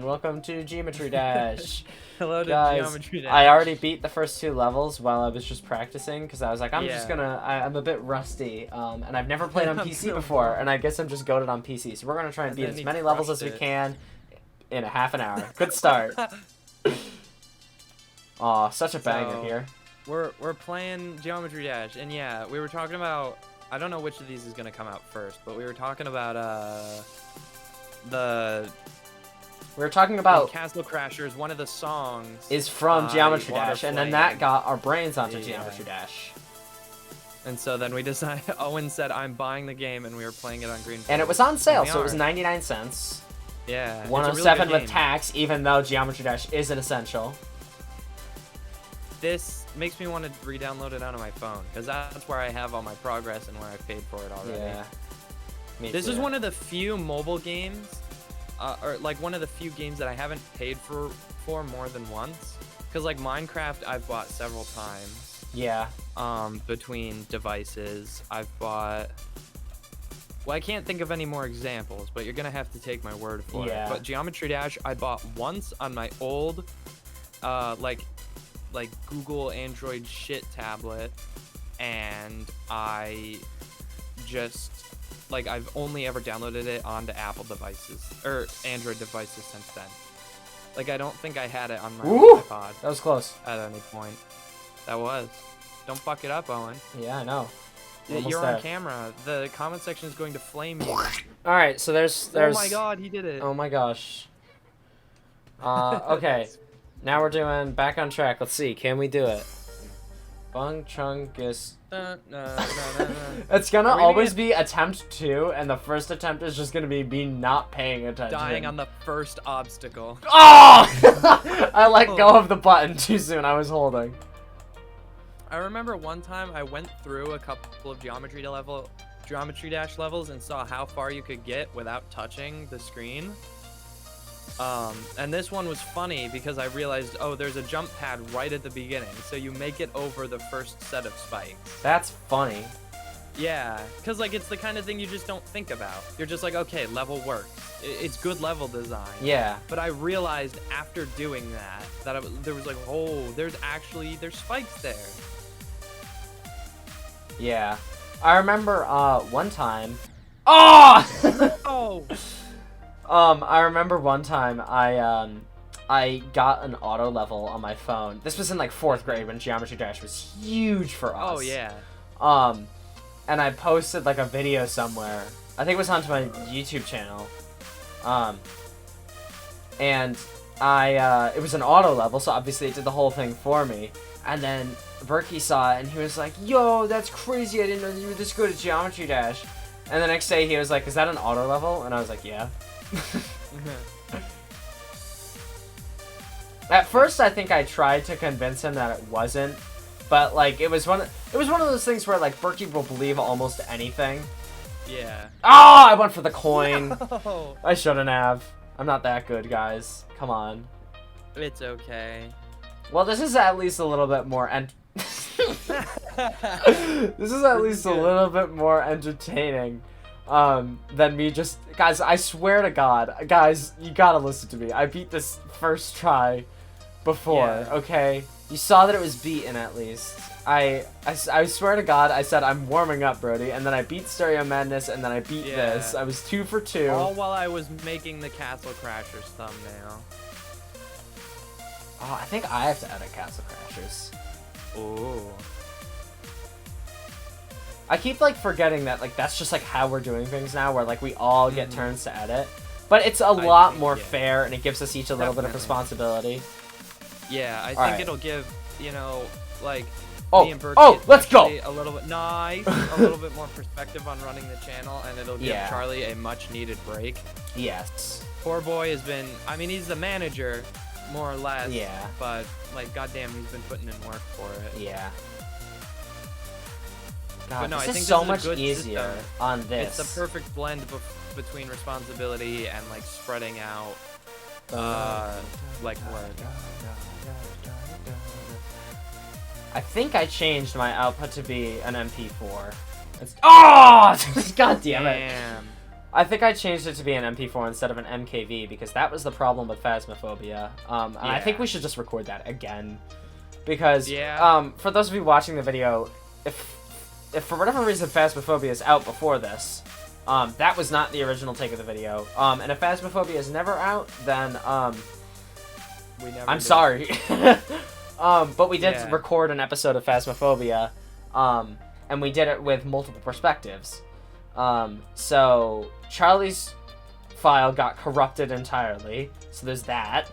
Welcome to Geometry Dash. Hello to Guys, Geometry Dash. I already beat the first two levels while I was just practicing because I was like, I'm a bit rusty, and I've never played on PC before, and I guess I'm just goated on PC. So we're gonna try and beat as many levels as we can in a half an hour. Good start. Aw, such a banger here. We're playing Geometry Dash, and yeah, we were talking about, I don't know which of these is gonna come out first, but we were talking about We were talking about Castle Crashers. One of the songs is from Geometry Dash, and then that got our brains onto Yeah. Geometry Dash. And so then we decided, Owen said, I'm buying the game, and we were playing it on Green Bois. And it was on sale, so it was 99 cents. Yeah. 107 with tax, even though Geometry Dash is an essential. This makes me want to re-download it onto my phone, because that's where I have all my progress and where I paid for it already. Yeah. This is one of the few mobile games, or like one of the few games that I haven't paid for more than once. Because like Minecraft, I've bought several times. Yeah. Between devices, I've bought. Well, I can't think of any more examples, but you're gonna have to take my word for it. But Geometry Dash, I bought once on my old, like Google Android shit tablet, and I just. Like, I've only ever downloaded it onto Apple devices, or Android devices since then. Like, I don't think I had it on my iPod. That was close. At any point. That was. Don't fuck it up, Owen. Yeah, I know. You're on camera. The comment section is going to flame you. Alright, so there's... Oh my god, he did it. Oh my gosh. Okay. Now we're doing back on track. Let's see, can we do it? Bunchungus. It's gonna always be attempt 2, and the first attempt is just gonna be me not paying attention. Dying on the first obstacle. Oh! I let go of the button too soon. I was holding. I remember one time I went through a couple of Geometry Dash levels and saw how far you could get without touching the screen. And this one was funny because I realized, oh, there's a jump pad right at the beginning, so you make it over the first set of spikes. That's funny. Yeah, because like it's the kind of thing you just don't think about. You're just like, okay, level works. It's good level design. Yeah. But I realized after doing that there was like, oh, there's spikes there. Yeah. I remember one time. Oh! Oh! I remember one time I got an auto level on my phone. This was in like 4th grade when Geometry Dash was huge for us. Oh yeah. And I posted like a video somewhere. I think it was onto my YouTube channel. And it was an auto level, so obviously it did the whole thing for me. And then Berkey saw it and he was like, "Yo, that's crazy! I didn't know you were this good at Geometry Dash." And the next day he was like, "Is that an auto level?" And I was like, "Yeah." At first, I think I tried to convince him that it wasn't, but like it was one of those things where like Berkey will believe almost anything. Yeah. Oh, I went for the coin. No. I shouldn't have. I'm not that good, guys. Come on. It's okay. Well, this is at least a little bit more this is at least a little bit more entertaining than me just... Guys, I swear to God. Guys, you gotta listen to me. I beat this first try before, okay? You saw that it was beaten, at least. I swear to God, I said, I'm warming up, Brody, and then I beat Stereo Madness, and then I beat this. I was 2 for 2. All while I was making the Castle Crashers thumbnail. Oh, I think I have to edit Castle Crashers. Ooh. I keep like forgetting that like that's just like how we're doing things now, where like we all get turns to edit. But it's a lot more fair, and it gives us each a little bit of responsibility. Yeah, I think it'll give, you know, like me and Berkey let's go. A little bit a little bit more perspective on running the channel, and it'll give Charlie a much needed break. Yes. Poor boy has been, I mean, he's the manager, more or less. Yeah. But like, goddamn, he's been putting in work for it. Yeah. God, but no, this I think is so this is much a good easier system. on this. It's the perfect blend between responsibility and like spreading out, like work. I think I changed my output to be an MP4. God damn it! I think I changed it to be an MP4 instead of an MKV because that was the problem with Phasmophobia. And I think we should just record that again. Because, for those of you watching the video, if for whatever reason Phasmophobia is out before this, that was not the original take of the video. And if Phasmophobia is never out, then, I'm sorry. But we did record an episode of Phasmophobia, and we did it with multiple perspectives. So Charlie's file got corrupted entirely, so there's that.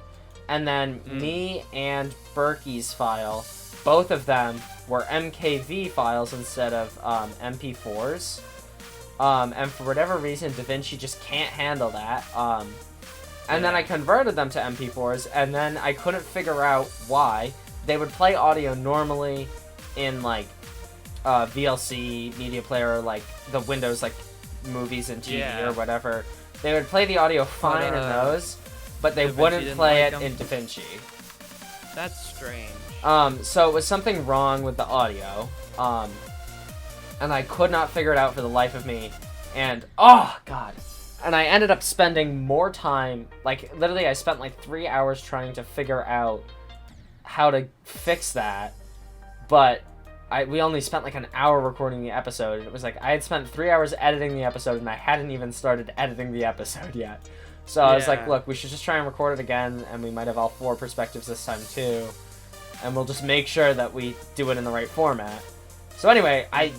And then me and Berkey's file, both of them were MKV files instead of MP4s. And for whatever reason, DaVinci just can't handle that. And then I converted them to MP4s, and then I couldn't figure out why. They would play audio normally in, like, VLC, media player, like, the Windows, like, movies and TV or whatever. They would play the audio fine in those, but they wouldn't play it in DaVinci. That's strange. So it was something wrong with the audio, and I could not figure it out for the life of me, and, oh, God. And I ended up spending more time, like, literally I spent, like, 3 hours trying to figure out how to fix that, but we only spent, like, an hour recording the episode. It was like, I had spent 3 hours editing the episode, and I hadn't even started editing the episode yet. So I was like, look, we should just try and record it again, and we might have all 4 perspectives this time, too. And we'll just make sure that we do it in the right format. So anyway, I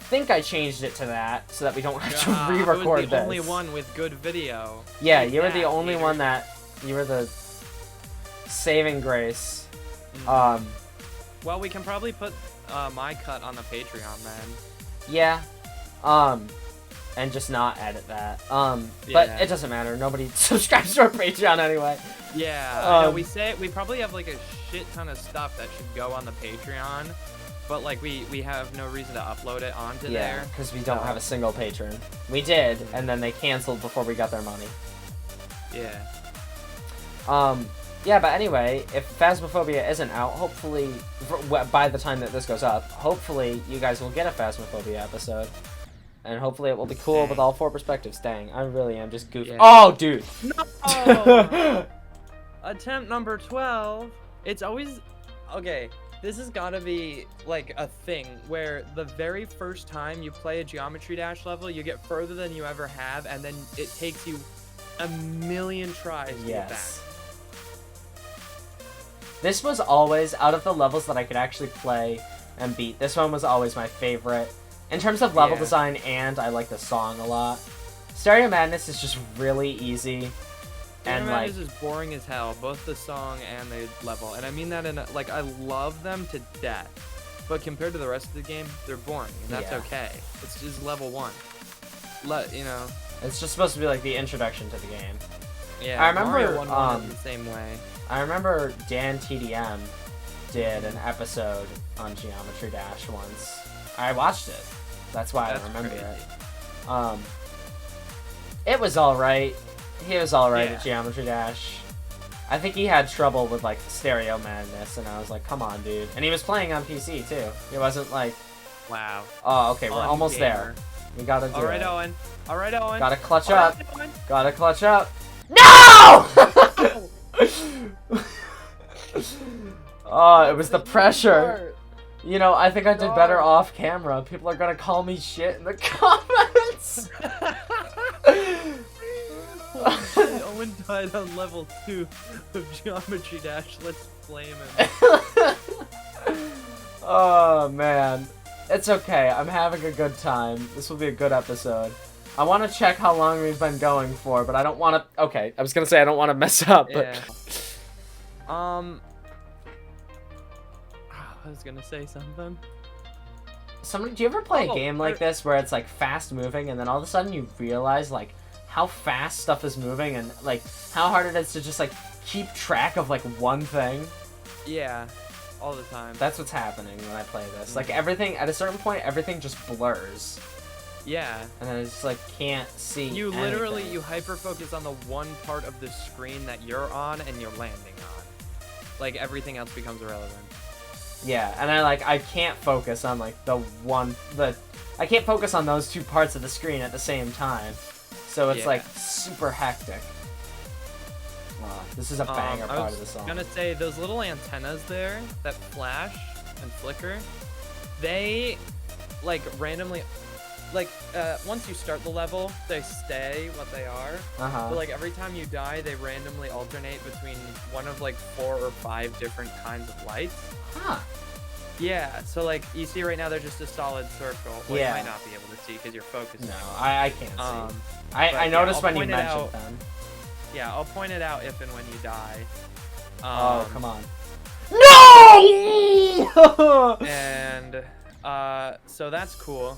think I changed it to that, so that we don't have to re-record this. I was the only one with good video. Yeah, you were the only one that... You were the saving grace. Well, we can probably put my cut on the Patreon, then. Yeah. And just not edit that. But it doesn't matter. Nobody subscribes to our Patreon anyway. Yeah. No, we probably have like a shit ton of stuff that should go on the Patreon, but like we have no reason to upload it onto there. Yeah, because we don't have a single patron. We did, and then they canceled before we got their money. Yeah. Yeah, but anyway, if Phasmophobia isn't out, hopefully, by the time that this goes up, hopefully you guys will get a Phasmophobia episode. And hopefully it will be cool with all 4 perspectives. Dang, I really am just goofy. Yeah. Oh, dude! No! Attempt number 12. It's always... Okay, this has got to be, like, a thing where the very first time you play a Geometry Dash level, you get further than you ever have, and then it takes you a million tries to get back. This was always, out of the levels that I could actually play and beat, this one was always my favorite. In terms of level design, and I like the song a lot. Stereo Madness is just really easy. Stereo Madness is boring as hell, both the song and the level. And I mean that in, like, I love them to death. But compared to the rest of the game, they're boring, and that's okay. It's just level 1. You know. It's just supposed to be, like, the introduction to the game. Yeah, I remember, Mario 1 is the same way. I remember Dan TDM did an episode on Geometry Dash once. I watched it. That's why I remember it. It was alright. He was alright at Geometry Dash. I think he had trouble with, like, Stereo Madness, and I was like, come on, dude. And he was playing on PC, too. He wasn't like... Wow. Oh, okay, we're almost there. We gotta do it. Alright, Owen. Alright, Owen. Gotta clutch up. Gotta clutch up. No! Oh, it was the pressure. You know, I think I did better off camera. People are gonna call me shit in the comments. Owen died on level 2 of Geometry Dash. Let's blame him. Oh, man. It's okay. I'm having a good time. This will be a good episode. I want to check how long we've been going for, but I don't want to... Okay, I was gonna say I don't want to mess up, but... I was gonna say something. Do you ever play a game like this where it's like fast moving and then all of a sudden you realize like how fast stuff is moving and like how hard it is to just like keep track of like one thing? Yeah, all the time. That's what's happening when I play this. Like everything, at a certain point, everything just blurs. Yeah. And then I just like can't see You literally, you hyper-focus on the one part of the screen that you're on and you're landing on. Like everything else becomes irrelevant. Yeah, and I can't focus on like I I can't focus on those 2 parts of the screen at the same time. So it's like super hectic. This is a banger part of the song. I was gonna say, those little antennas there that flash and flicker, they like randomly, like once you start the level, they stay what they are. But like every time you die, they randomly alternate between one of like 4 or 5 different kinds of lights. Yeah, so like you see right now, they're just a solid circle. Well, you might not be able to see because you're focusing. No, I can't see. I noticed when you mentioned them. Yeah, I'll point it out if and when you die. Oh, come on. No! And so that's cool.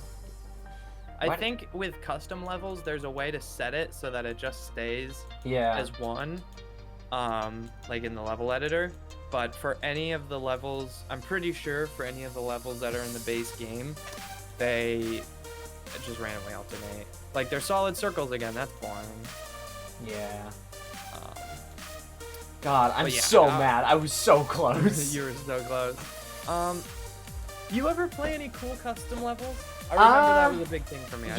I think with custom levels, there's a way to set it so that it just stays as one, like in the level editor. But for any of the levels, I'm pretty sure for any of the levels that are in the base game, they just randomly alternate. Like they're solid circles again. That's boring. Yeah. God, I'm so mad. I was so close. You were so close. You ever play any cool custom levels? I remember that was a big thing for me.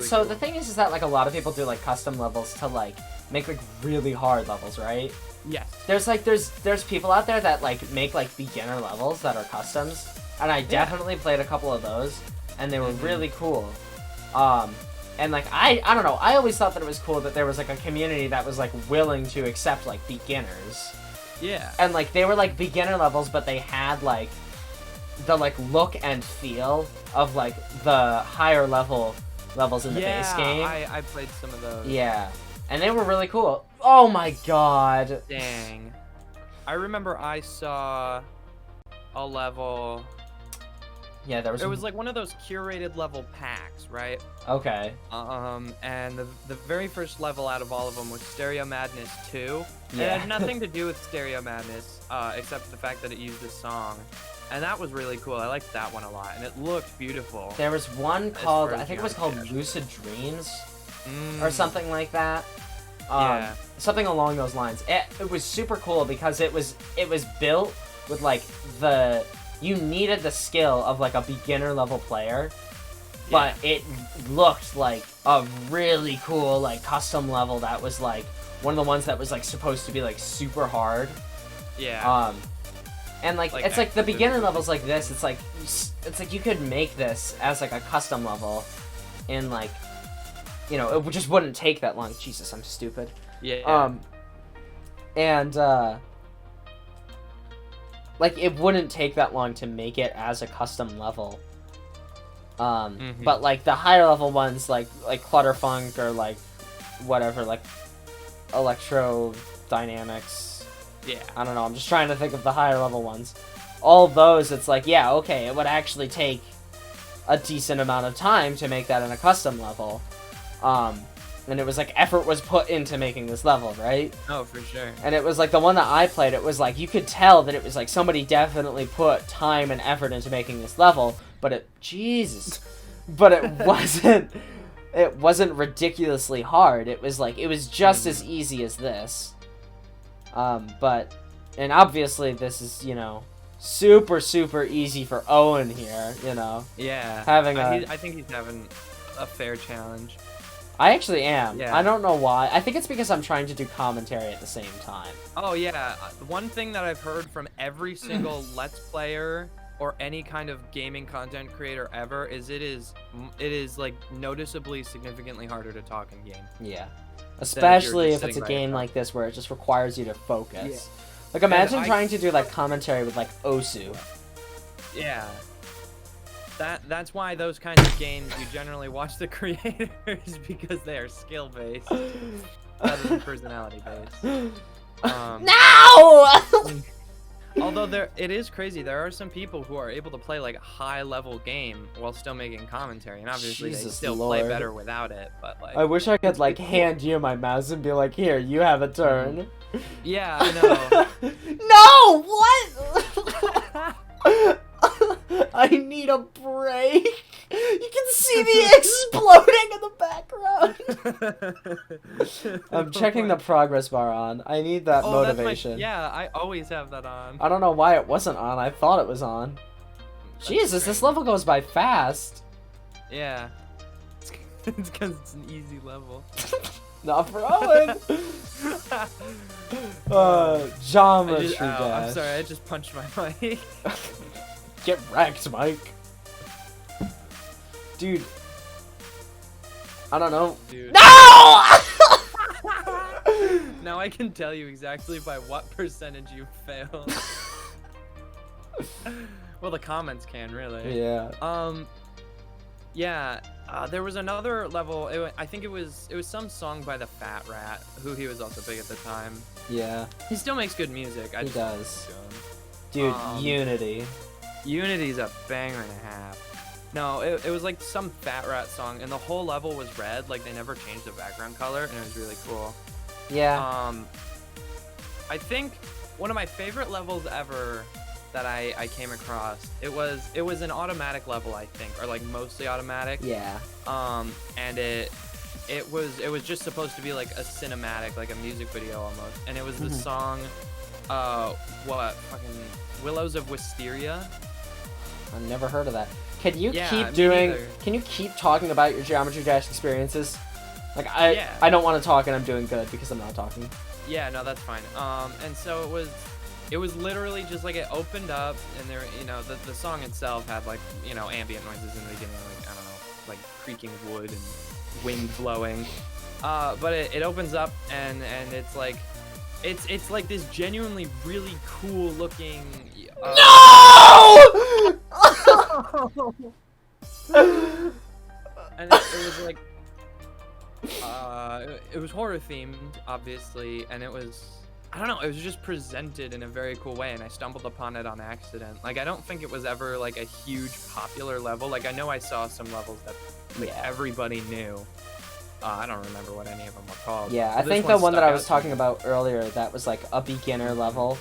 So cool. The thing is that like a lot of people do like custom levels to like make like really hard levels, right? Yes. There's people out there that like make like beginner levels that are customs, and I definitely played a couple of those, and they were really cool. And like I don't know, I always thought that it was cool that there was like a community that was like willing to accept like beginners. Yeah. And like they were like beginner levels, but they had like the like look and feel of like the higher levels in the base game. Yeah, I played some of those. Yeah. And they were really cool. Oh my god. Dang. I remember I saw a level. Yeah, there was. It was like one of those curated level packs, right? Okay. And the very first level out of all of them was Stereo Madness 2. Yeah. It had nothing to do with Stereo Madness, except the fact that it used this song. And that was really cool. I liked that one a lot, and it looked beautiful. There was one called, I think it was called Lucid Dreams, or something like that. Something along those lines. It was super cool because it was built with like you needed the skill of like a beginner level player, but it looked like a really cool like custom level that was like one of the ones that was like supposed to be like super hard. Yeah. And like it's like the beginner levels like this, it's like you could make this as like a custom level in like, you know, it just wouldn't take that long. Jesus, I'm stupid. Yeah. Like it wouldn't take that long to make it as a custom level. But like the higher level ones like Clutterfunk or like whatever, like Electro Dynamics. Yeah. I don't know, I'm just trying to think of the higher level ones. All those, it's like, yeah, okay, it would actually take a decent amount of time to make that in a custom level. And it was like effort was put into making this level, right? Oh, for sure. And it was like the one that I played, it was like you could tell that it was like somebody definitely put time and effort into making this level, but it wasn't ridiculously hard. It was like it was just as easy as this. And obviously this is, you know, super easy for Owen here, you know. Yeah. I think he's having a fair challenge. I actually am. Yeah. I don't know why. I think it's because I'm trying to do commentary at the same time. Oh yeah. One thing that I've heard from every single Let's Player or any kind of gaming content creator ever is it is like noticeably significantly harder to talk in game. Yeah. Especially if it's a game like this where it just requires you to focus. Yeah. Like imagine trying to do like commentary with like Osu. Yeah. That's why those kinds of games you generally watch the creators because they are skill based rather than personality based. No! Although it is crazy, there are some people who are able to play like a high level game while still making commentary, and obviously they still play better without it. But like, I wish I could like hand you my mouse and be like, here, you have a turn. Yeah, I know. No, what? I need a break. You can see me exploding in the background. I'm checking the progress bar on. I need that motivation. Yeah, I always have that on. I don't know why it wasn't on. I thought it was on. Jesus, this level goes by fast. Yeah. It's because it's an easy level. Not for Owen. Geometry dash. I'm sorry, I just punched my mic. Get wrecked, Mike. Dude. I don't know. Dude. No! Now I can tell you exactly by what percentage you failed. Well, the comments can, really. Yeah. Yeah. There was another level. I think it was some song by the Fat Rat, who he was also big at the time. Yeah. He still makes good music. He does. Dude, Unity. Unity's a banger and a half. No, it was like some Fat Rat song, and the whole level was red. Like, they never changed the background color, and it was really cool. Yeah. I think one of my favorite levels ever that I came across, it was an automatic level, I think, or like mostly automatic. Yeah. And it was just supposed to be like a cinematic, like a music video almost, and it was the song, fucking Willows of Wisteria. I've never heard of that. Can you Yeah, Can you keep talking about your Geometry Dash experiences? Like I don't want to talk, and I'm doing good because I'm not talking. Yeah, no, that's fine. And so it was literally just like it opened up, and there, the song itself had like, ambient noises in the beginning, like, I don't know, like creaking wood and wind blowing. But it opens up, and it's like this genuinely really cool looking. No! And it was like, it was horror themed, obviously, and it was, I don't know, it was just presented in a very cool way, and I stumbled upon it on accident. Like, I don't think it was ever like a huge popular level. Like, I know I saw some levels that everybody knew. I don't remember what any of them were called. Yeah, I think the one that I was talking about earlier, that was like a beginner level,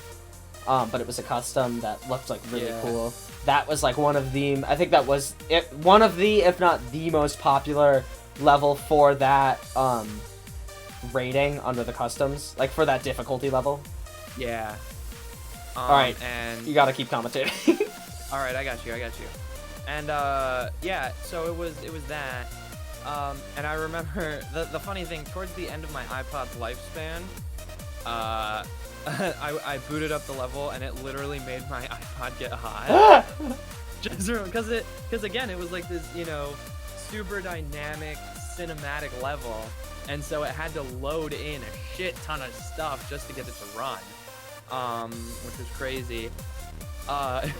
but it was a custom that looked like really cool. That was like one of the, I think that was one of the, if not the most popular level for that rating under the customs, like for that difficulty level. Yeah. All right, and you gotta keep commentating. All right, I got you. And yeah, so it was that. And I remember the funny thing, towards the end of my iPod's lifespan, I booted up the level, and it literally made my iPod get hot. Just because again, it was like this, super dynamic cinematic level, and so it had to load in a shit ton of stuff just to get it to run, which was crazy.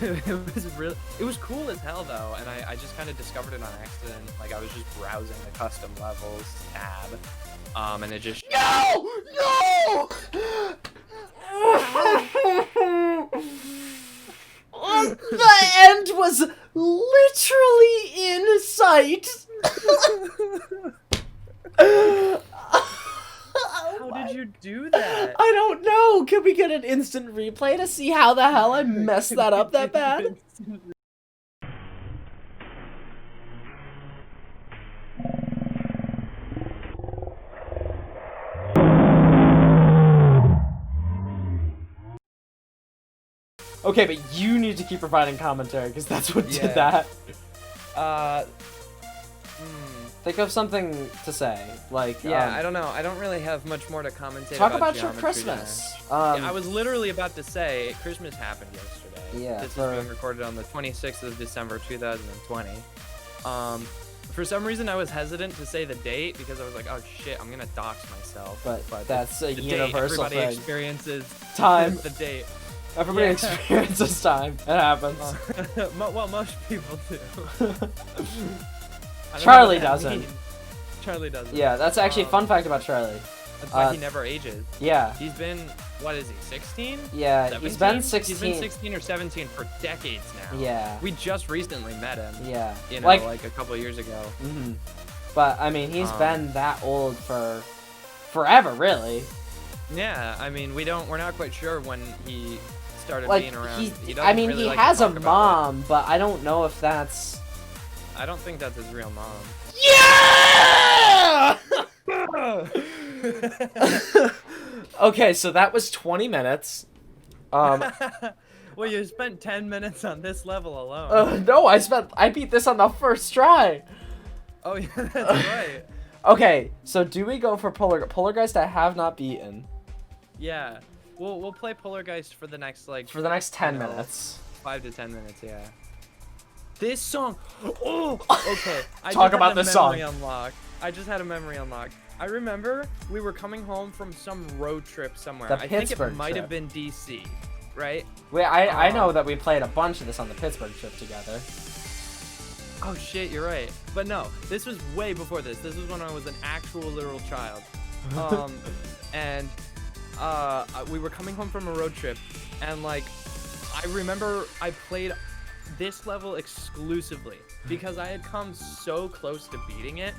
It was cool as hell though, and I just kind of discovered it on accident. Like, I was just browsing the custom levels tab, and it just No! The end was literally in sight. How did you do that? I don't know. Can we get an instant replay to see how the hell I messed that up that bad? Okay, but you need to keep providing commentary, because that's what did that. Think of something to say, like... Yeah, I don't know. I don't really have much more to commentate talk about your Christmas. I was literally about to say, Christmas happened yesterday. Yeah. This is being recorded on the 26th of December, 2020. For some reason, I was hesitant to say the date, because I was like, oh shit, I'm gonna dox myself. But that's a the universal date, everybody experiences time. The date. Everybody experiences time. It happens. Well, most people do. Charlie doesn't. Charlie doesn't. Yeah, that's actually a fun fact about Charlie. That's why he never ages. Yeah. He's been, what is he, 16? Yeah, 17? he's been 16. He's been 16 or 17 for decades now. Yeah. We just recently met him. Yeah. Like a couple of years ago. Mm-hmm. But, I mean, he's been that old for forever, really. Yeah, I mean, we're not quite sure when he started being around. He has a mom, but I don't know if that's... I don't think that's his real mom. Yeah! Okay, so that was 20 minutes. Well, you spent 10 minutes on this level alone. No, I beat this on the first try. Oh yeah, that's right. Okay, so do we go for Polargeist? I have not beaten. Yeah, we'll play Polargeist for the next like. For the next 10 minutes. 5 to 10 minutes, yeah. This song. Oh, okay. Talk about this song. I just had a memory unlock. I remember we were coming home from some road trip somewhere. The I think Pittsburgh it might trip. have been DC, right? Wait, I know that we played a bunch of this on the Pittsburgh trip together. Oh shit, you're right. But no, this was way before this. This was when I was an actual literal child. And we were coming home from a road trip, and like, I remember I played this level exclusively because I had come so close to beating it.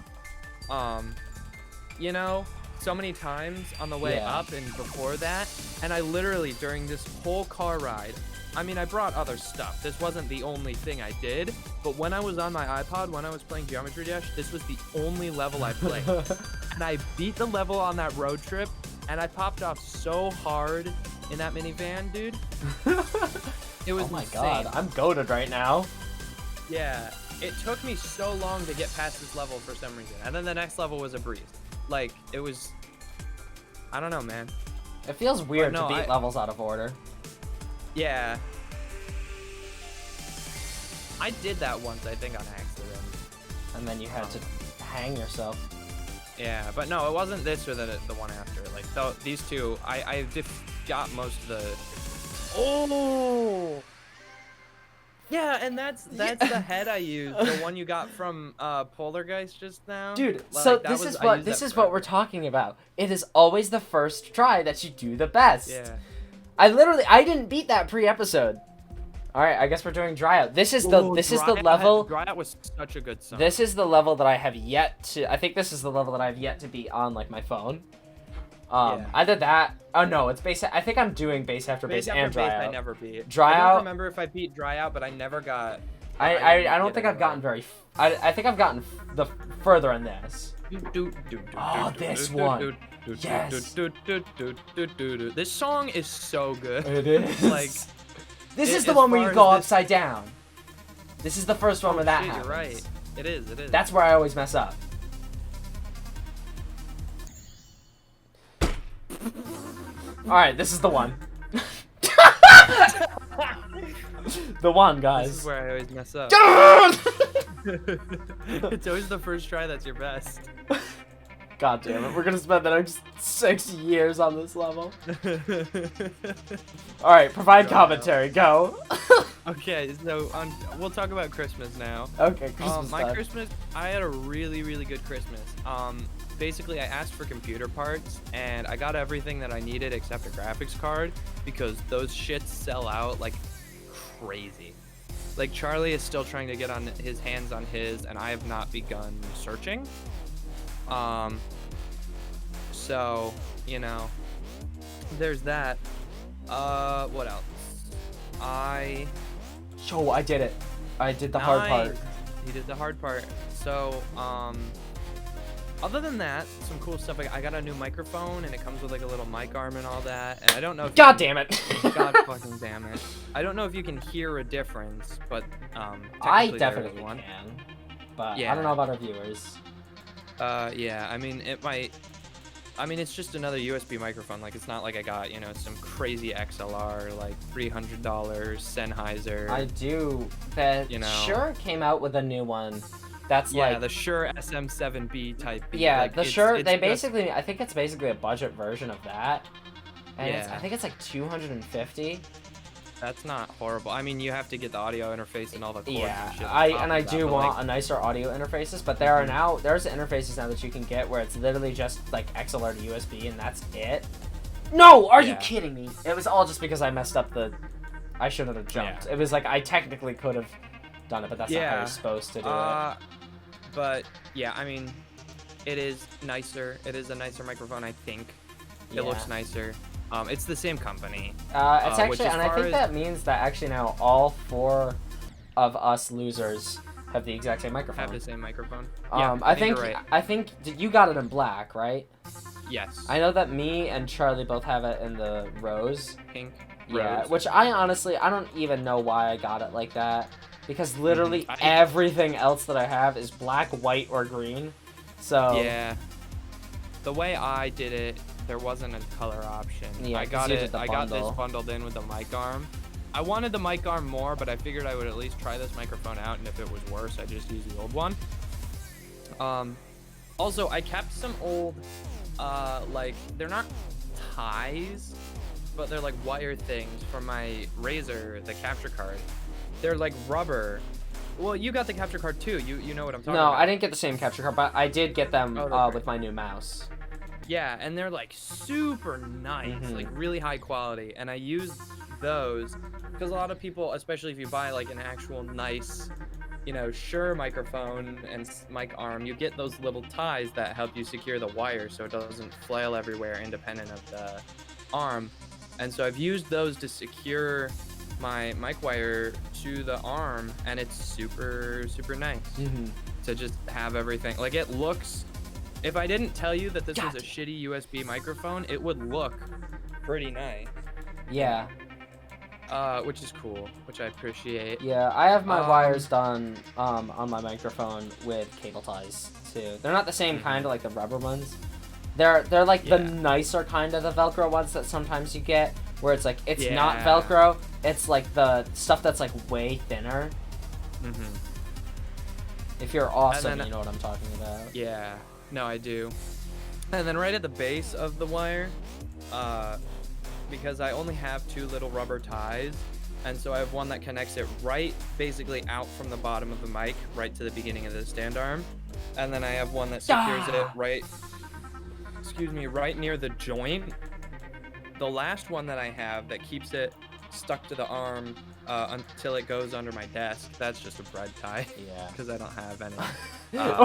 You know, so many times on the way up and before that, and I literally during this whole car ride, I mean, I brought other stuff. This wasn't the only thing I did, but when I was on my iPod, when I was playing Geometry Dash, this was the only level I played. And I beat the level on that road trip, and I popped off so hard in that minivan, dude. It was oh my insane. god, I'm goated right now. Yeah, it took me so long to get past this level for some reason, and then the next level was a breeze. Like, it was, I don't know, man. It feels weird to beat levels out of order. Yeah. I did that once, I think, on accident. And then you had to hang yourself. Yeah, but no, it wasn't this or the one after. Like, these two, I just got most of the... Oh! Yeah, and that's the head I used, the one you got from Polargeist just now. Dude, like, so this is what we're talking about. It is always the first try that you do the best. Yeah. I didn't beat that pre-episode. All right, I guess we're doing Dry Out. This is the level. Dry Out was such a good song. This is the level that I have yet to. I think this is the level that I've yet to beat on like my phone. I did that. Oh no, it's base. I think I'm doing base after base and Dry Out. I never beat. Dry I Out. don't remember if I beat Dry Out, but I never got. I don't think I've gotten very. I think I've gotten the further in this. Oh, this one. Yes. This song is so good. It is. Like, this is the one where you go upside down. This is the first one where that happens. You're right. It is. It is. That's where I always mess up. All right, this is the one. The one, guys. This is where I always mess up. It's always the first try that's your best. God damn it, we're gonna spend the next 6 years on this level. Alright, provide commentary, go. Okay, so we'll talk about Christmas now. Okay, Christmas time. Christmas, I had a really, really good Christmas. Basically, I asked for computer parts, and I got everything that I needed except a graphics card, because those shits sell out like crazy. Like, Charlie is still trying to get on his hands on his, and I have not begun searching. So, you know, there's that. What else? I did it. I did the hard part. You did the hard part. So, other than that, some cool stuff. I got a new microphone, and it comes with like a little mic arm and all that. And I don't know if God damn it. God fucking damn it. I don't know if you can hear a difference, but I definitely can. But yeah. I don't know about our viewers. Yeah, I mean, it might. I mean, it's just another USB microphone. Like, it's not like I got, you know, some crazy XLR, like $300 Sennheiser. I do. That Shure came out with a new one. That's like the Shure SM7B type. Yeah, like, the Shure. They basically, I think it's basically a budget version of that. And I think it's like $250. That's not horrible. I mean, you have to get the audio interface and all the cords and shit. I do want a nicer audio interfaces, but there's interfaces now that you can get where it's literally just like XLR to USB and that's it. No, are you kidding me? It was all just because I messed up I shouldn't have jumped. It was like I technically could have done it, but that's not how you're supposed to do it. But yeah, I mean, it is nicer. It is a nicer microphone, I think. It looks nicer. It's the same company. It's actually, and I think that means that actually now all 4 of us losers have the exact same microphone. Have the same microphone. I think you got it in black, right? Yes. I know that me and Charlie both have it in the rose. Pink. Yeah, Rose. which I honestly, I don't even know why I got it like that. Because literally I- everything else that I have is black, white, or green. So... Yeah. The way I did it, there wasn't a color option. Yeah, I 'cause got you it. did the I got this bundle. bundled in with the mic arm. I wanted the mic arm more, but I figured I would at least try this microphone out, and if it was worse, I'd just use the old one. Also, I kept some old, like, they're not ties, but they're like wire things from my Razor, the capture card. They're like rubber. Well, you got the capture card too. You know what I'm talking No, about. I didn't get the same capture card, but I did get them okay. with my new mouse. Yeah, and they're like super nice, like really high quality. And I use those because a lot of people, especially if you buy like an actual nice, you know, Shure microphone and mic arm, you get those little ties that help you secure the wire so it doesn't flail everywhere independent of the arm. And so I've used those to secure my mic wire to the arm, and it's super nice to just have everything. Like, it looks, if I didn't tell you that this was a shitty USB microphone, it would look pretty nice. Yeah. Which is cool, which I appreciate. Yeah, I have my wires done on my microphone with cable ties too. They're not the same kind of like the rubber ones. They're like the nicer kind of the Velcro ones that sometimes you get, where it's like it's not Velcro, it's like the stuff that's like way thinner. If you're awesome, you know what I'm talking about. Yeah, no, I do. And then right at the base of the wire, because I only have 2 little rubber ties, and so I have one that connects it right basically out from the bottom of the mic right to the beginning of the stand arm, and then I have one that secures it right near the joint. The last one that I have that keeps it stuck to the arm until it goes under my desk, that's just a bread tie. Yeah. Because I don't have any.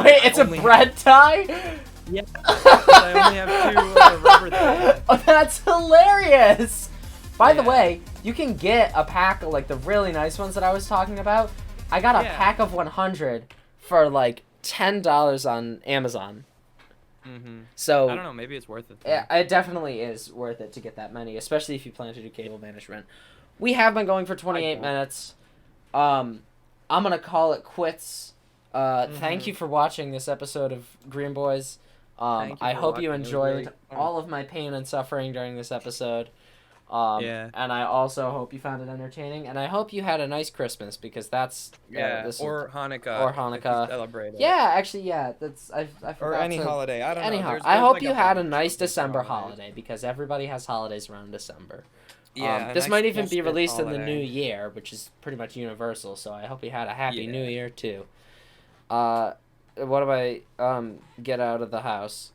Wait, it's a bread tie? Yeah. I only have 2 rubber ties. Oh, that's hilarious! By the way, you can get a pack of like the really nice ones that I was talking about. I got a pack of 100 for like $10 on Amazon. So I don't know, maybe it's worth it. It definitely is worth it to get that many, especially if you plan to do cable management. We have been going for 28 minutes. I'm gonna call it quits. Thank you for watching this episode of Green Boys. I hope you enjoyed all of my pain and suffering during this episode. And I also hope you found it entertaining, and I hope you had a nice Christmas, because that's or Hanukkah. Celebrate it. Yeah, actually, that's I forgot. Or any holiday. I don't know. Anyhow, I hope you had a nice December holiday, because everybody has holidays around December. Yeah. This might even be released in the new year, which is pretty much universal. So I hope you had a happy New Year too. What do I get out of the house?